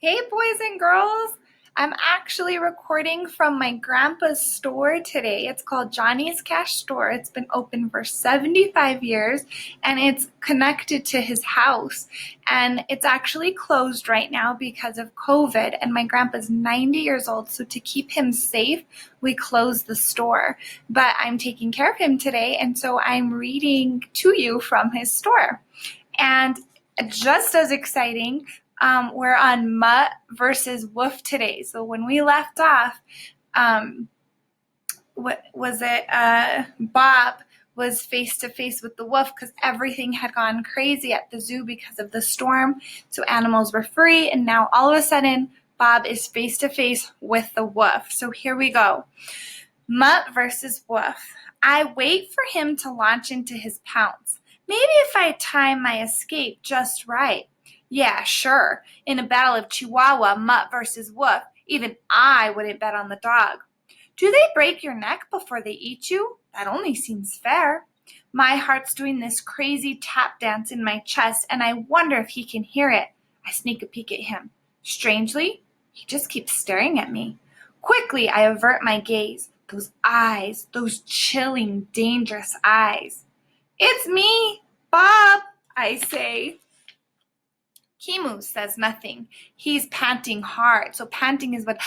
Hey, boys and girls. I'm actually recording from my grandpa's store today. It's called Johnny's Cash Store. It's been open for 75 years and it's connected to his house. And it's actually closed right now because of COVID. And my grandpa's 90 years old. So to keep him safe, we closed the store. But I'm taking care of him today. And so I'm reading to you from his store. And just as exciting, we're on Mutt versus Woof today. So when we left off, what was it? Bob was face to face with the wolf because everything had gone crazy at the zoo because of the storm. So animals were free, and now all of a sudden, Bob is face to face with the wolf. So here we go. Mutt versus Woof. I wait for him to launch into his pounce. Maybe if I time my escape just right. Yeah, sure. In a battle of Chihuahua, Mutt versus Woof, even I wouldn't bet on the dog. Do they break your neck before they eat you? That only seems fair. My heart's doing this crazy tap dance in my chest, and I wonder if he can hear it. I sneak a peek at him. Strangely, he just keeps staring at me. Quickly, I avert my gaze. Those eyes, those chilling, dangerous eyes. It's me, Bob, I say. Kimu says nothing. He's panting hard. So panting is what...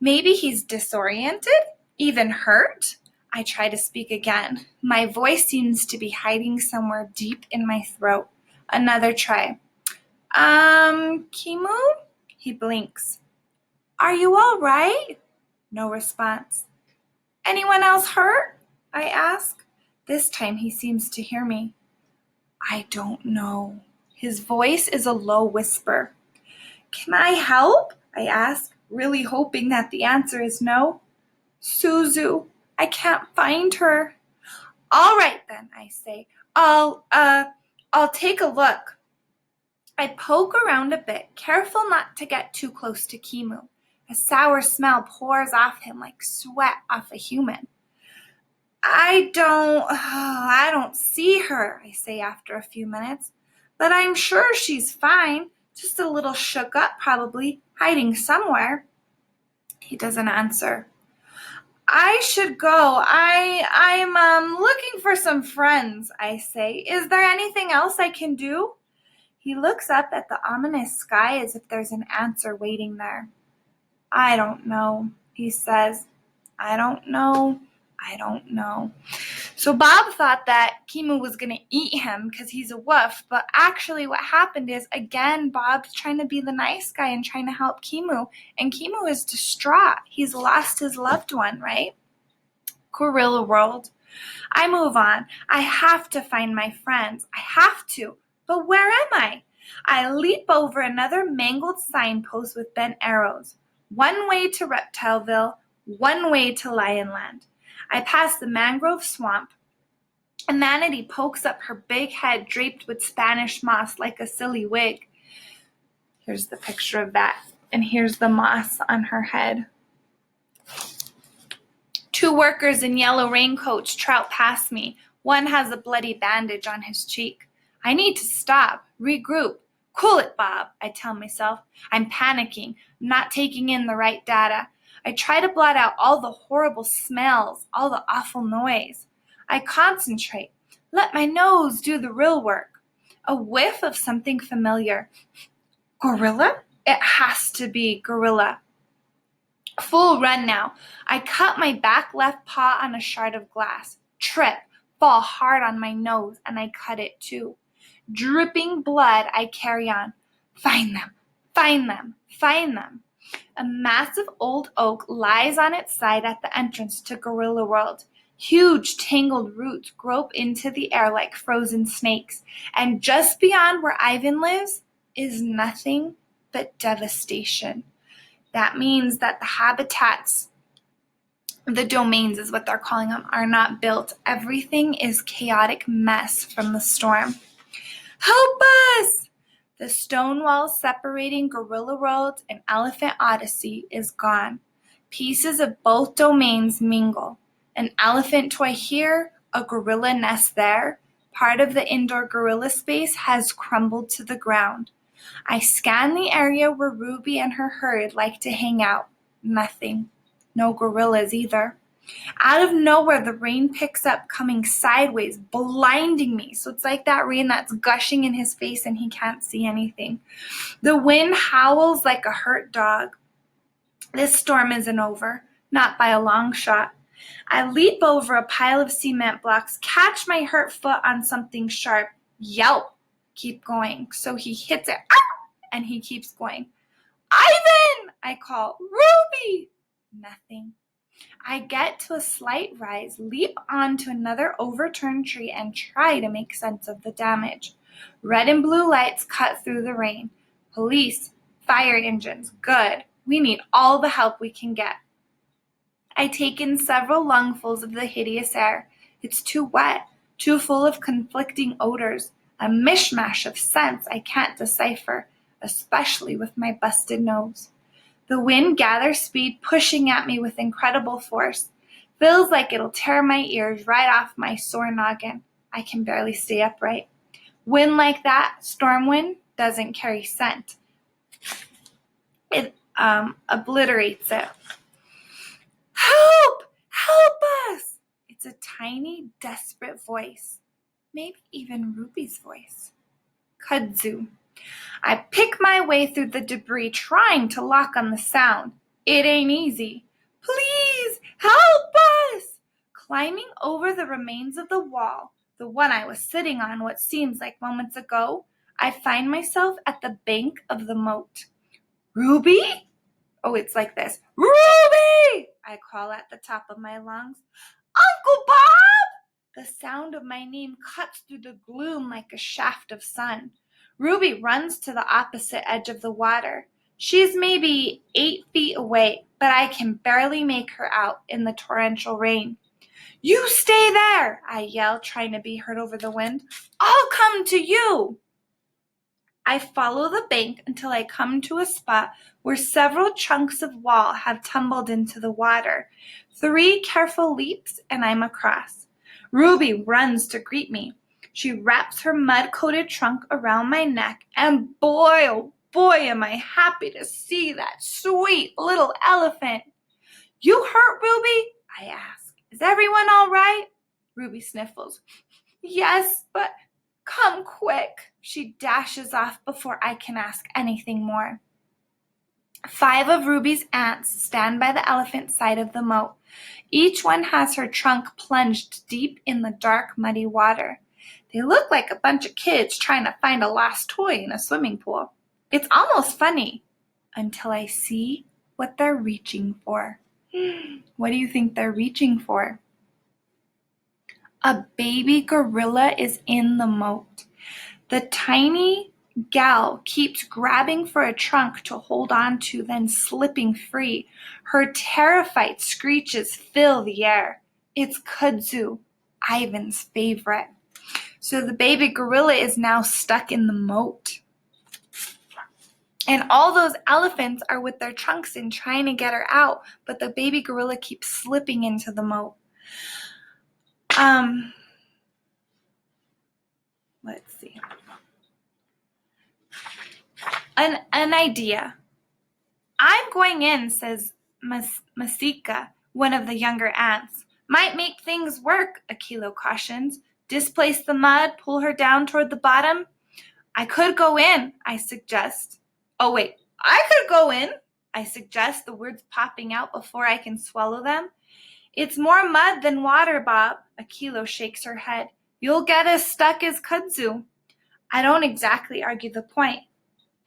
Maybe he's disoriented, even hurt. I try to speak again. My voice seems to be hiding somewhere deep in my throat. Another try. Kimu? He blinks. Are you all right? No response. Anyone else hurt? I ask. This time he seems to hear me. I don't know. His voice is a low whisper. Can I help? I ask, really hoping that the answer is no. Suzu, I can't find her. All right then, I say. I'll take a look. I poke around a bit, careful not to get too close to Kimu. A sour smell pours off him like sweat off a human. I don't see her, I say after a few minutes, but I'm sure she's fine, just a little shook up probably, hiding somewhere. He doesn't answer. I should go. I'm looking for some friends, I say. Is there anything else I can do? He looks up at the ominous sky as if there's an answer waiting there. I don't know, he says. I don't know. So Bob thought that Kimu was going to eat him because he's a wolf, but actually what happened is, again, Bob's trying to be the nice guy and trying to help Kimu, and Kimu is distraught. He's lost his loved one, right? Gorilla world. I move on. I have to find my friends. I have to. But where am I? I leap over another mangled signpost with bent arrows. One way to Reptileville, one way to Lionland. I pass the mangrove swamp. A manatee pokes up her big head draped with Spanish moss like a silly wig. Here's the picture of that. And here's the moss on her head. Two workers in yellow raincoats trout past me. One has a bloody bandage on his cheek. I need to stop, regroup. Cool it, Bob, I tell myself. I'm panicking, not taking in the right data. I try to blot out all the horrible smells, all the awful noise. I concentrate. Let my nose do the real work. A whiff of something familiar. Gorilla? It has to be gorilla. Full run now. I cut my back left paw on a shard of glass. Trip. Fall hard on my nose, and I cut it too. Dripping blood, I carry on. Find them. Find them. Find them. A massive old oak lies on its side at the entrance to Gorilla World. Huge tangled roots grope into the air like frozen snakes, and just beyond where Ivan lives is nothing but devastation. That means that the habitats, the domains is what they're calling them, are not built. Everything is chaotic mess from the storm. Help us! The stone wall separating Gorilla World and Elephant Odyssey is gone. Pieces of both domains mingle. An elephant toy here, a gorilla nest there. Part of the indoor gorilla space has crumbled to the ground. I scan the area where Ruby and her herd like to hang out. Nothing. No gorillas either. Out of nowhere, the rain picks up, coming sideways, blinding me. So it's like that rain that's gushing in his face and he can't see anything. The wind howls like a hurt dog. This storm isn't over, not by a long shot. I leap over a pile of cement blocks, catch my hurt foot on something sharp, yelp, keep going. So he hits it, and he keeps going. Ivan! I call. Ruby! Nothing. I get to a slight rise, leap onto another overturned tree, and try to make sense of the damage. Red and blue lights cut through the rain. Police, fire engines, good. We need all the help we can get. I take in several lungfuls of the hideous air. It's too wet, too full of conflicting odors, a mishmash of scents I can't decipher, especially with my busted nose. The wind gathers speed, pushing at me with incredible force. Feels like it'll tear my ears right off my sore noggin. I can barely stay upright. Wind like that, storm wind, doesn't carry scent. It obliterates it. Help! Help us! It's a tiny, desperate voice. Maybe even Ruby's voice. Kudzu. I pick my way through the debris, trying to lock on the sound. It ain't easy. Please, help us! Climbing over the remains of the wall, the one I was sitting on what seems like moments ago, I find myself at the bank of the moat. Ruby? Oh, it's like this. Ruby! I call at the top of my lungs. Uncle Bob! The sound of my name cuts through the gloom like a shaft of sun. Ruby runs to the opposite edge of the water. She's maybe 8 feet away, but I can barely make her out in the torrential rain. You stay there, I yell, trying to be heard over the wind. I'll come to you. I follow the bank until I come to a spot where several chunks of wall have tumbled into the water. 3 careful leaps and I'm across. Ruby runs to greet me. She wraps her mud-coated trunk around my neck, and boy, oh boy, am I happy to see that sweet little elephant. You hurt, Ruby? I ask. Is everyone all right? Ruby sniffles. Yes, but come quick. She dashes off before I can ask anything more. 5 of Ruby's aunts stand by the elephant's side of the moat. Each one has her trunk plunged deep in the dark, muddy water. They look like a bunch of kids trying to find a lost toy in a swimming pool. It's almost funny until I see what they're reaching for. What do you think they're reaching for? A baby gorilla is in the moat. The tiny gal keeps grabbing for a trunk to hold on to, then slipping free. Her terrified screeches fill the air. It's Kudzu, Ivan's favorite. So the baby gorilla is now stuck in the moat. And all those elephants are with their trunks in trying to get her out, but the baby gorilla keeps slipping into the moat. Let's see. An idea. I'm going in, says Masika, one of the younger aunts. Might make things work, Akilo cautions. Displace the mud, pull her down toward the bottom. I could go in, I suggest. Oh, wait, I could go in, I suggest, the words popping out before I can swallow them. It's more mud than water, Bob. Akilo shakes her head. You'll get as stuck as Kudzu. I don't exactly argue the point.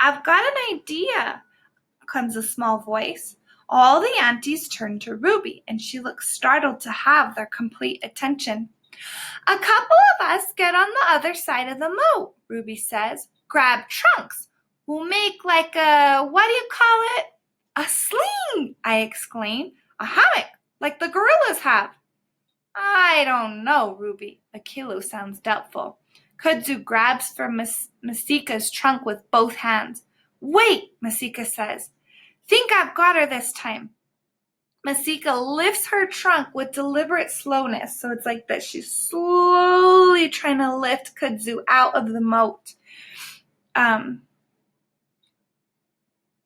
I've got an idea, comes a small voice. All the aunties turn to Ruby, and she looks startled to have their complete attention. A couple of us get on the other side of the moat, Ruby says. Grab trunks. We'll make like a, what do you call it? A sling, I exclaim. A hammock, like the gorillas have. I don't know, Ruby. Akilo sounds doubtful. Kudzu grabs for Masika's trunk with both hands. Wait, Masika says. Think I've got her this time. Masika lifts her trunk with deliberate slowness, so it's like that she's slowly trying to lift Kudzu out of the moat.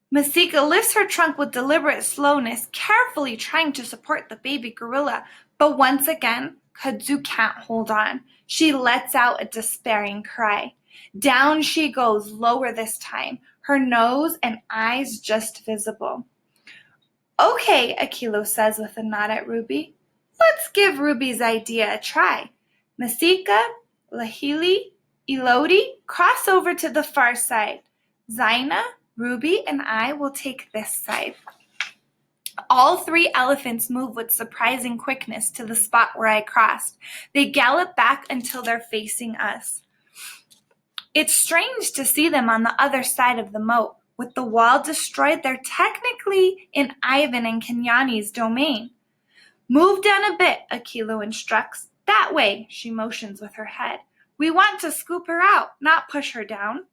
Masika lifts her trunk with deliberate slowness, carefully trying to support the baby gorilla. But once again, Kudzu can't hold on. She lets out a despairing cry. Down she goes, lower this time, her nose and eyes just visible. Okay, Akilo says with a nod at Ruby. Let's give Ruby's idea a try. Masika, Lahili, Elodie, cross over to the far side. Zaina, Ruby, and I will take this side. All three elephants move with surprising quickness to the spot where I crossed. They gallop back until they're facing us. It's strange to see them on the other side of the moat. With the wall destroyed, they're technically in Ivan and Kenyani's domain. Move down a bit, Akilo instructs. That way, she motions with her head. We want to scoop her out, not push her down.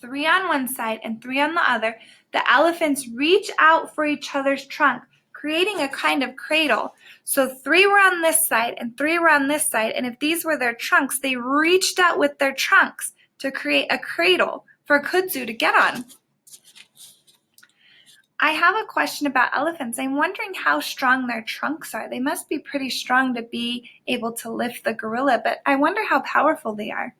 3 on one side and 3 on the other, the elephants reach out for each other's trunk, creating a kind of cradle. So 3 were on this side and 3 were on this side, and if these were their trunks, they reached out with their trunks to create a cradle for Kudzu to get on. I have a question about elephants. I'm wondering how strong their trunks are. They must be pretty strong to be able to lift the gorilla, but I wonder how powerful they are.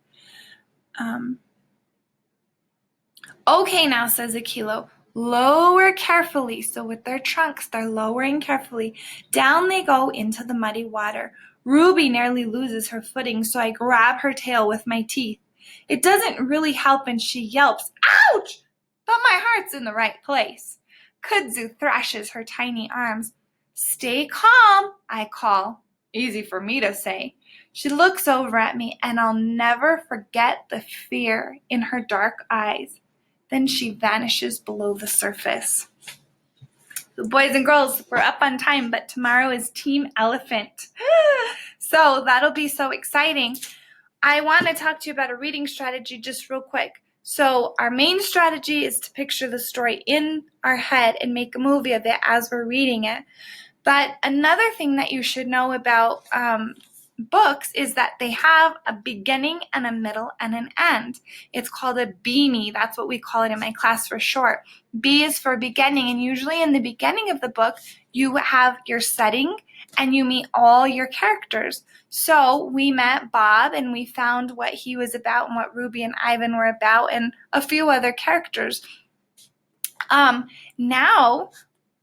Okay now, says Akilo. Lower carefully. So with their trunks, they're lowering carefully. Down they go into the muddy water. Ruby nearly loses her footing, so I grab her tail with my teeth. It doesn't really help and she yelps, ouch! But my heart's in the right place. Kudzu thrashes her tiny arms. Stay calm, I call. Easy for me to say. She looks over at me and I'll never forget the fear in her dark eyes. Then she vanishes below the surface. So boys and girls, we're up on time, but tomorrow is Team Elephant. So that'll be so exciting. I want to talk to you about a reading strategy just real quick. So our main strategy is to picture the story in our head and make a movie of it as we're reading it. But another thing that you should know about books is that they have a beginning and a middle and an end. It's called a beanie. That's what we call it in my class for short. B is for beginning, and usually in the beginning of the book, you have your setting and you meet all your characters. So we met Bob and we found what he was about and what Ruby and Ivan were about and a few other characters. Now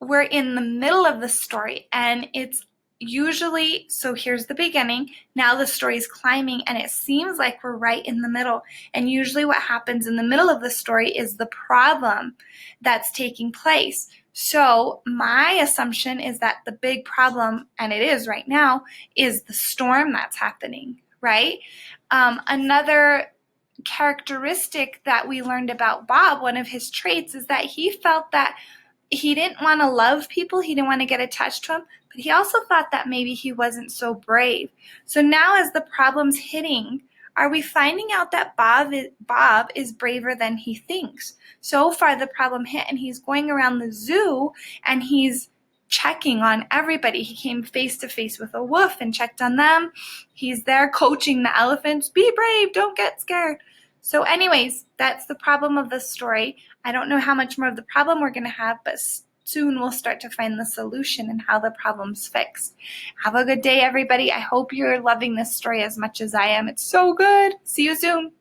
we're in the middle of the story and it's usually, so here's the beginning, now the story is climbing and it seems like we're right in the middle. And usually what happens in the middle of the story is the problem that's taking place. So my assumption is that the big problem, and it is right now, is the storm that's happening, right? Another characteristic that we learned about Bob, one of his traits, is that he felt that he didn't want to love people, he didn't want to get attached to them, but he also thought that maybe he wasn't so brave. So now as the problem's hitting, are we finding out that Bob is braver than he thinks? So far the problem hit and he's going around the zoo and he's checking on everybody. He came face to face with a wolf and checked on them. He's there coaching the elephants, be brave, don't get scared. So anyways, that's the problem of the story. I don't know how much more of the problem we're going to have, but soon we'll start to find the solution and how the problem's fixed. Have a good day, everybody. I hope you're loving this story as much as I am. It's so good. See you soon.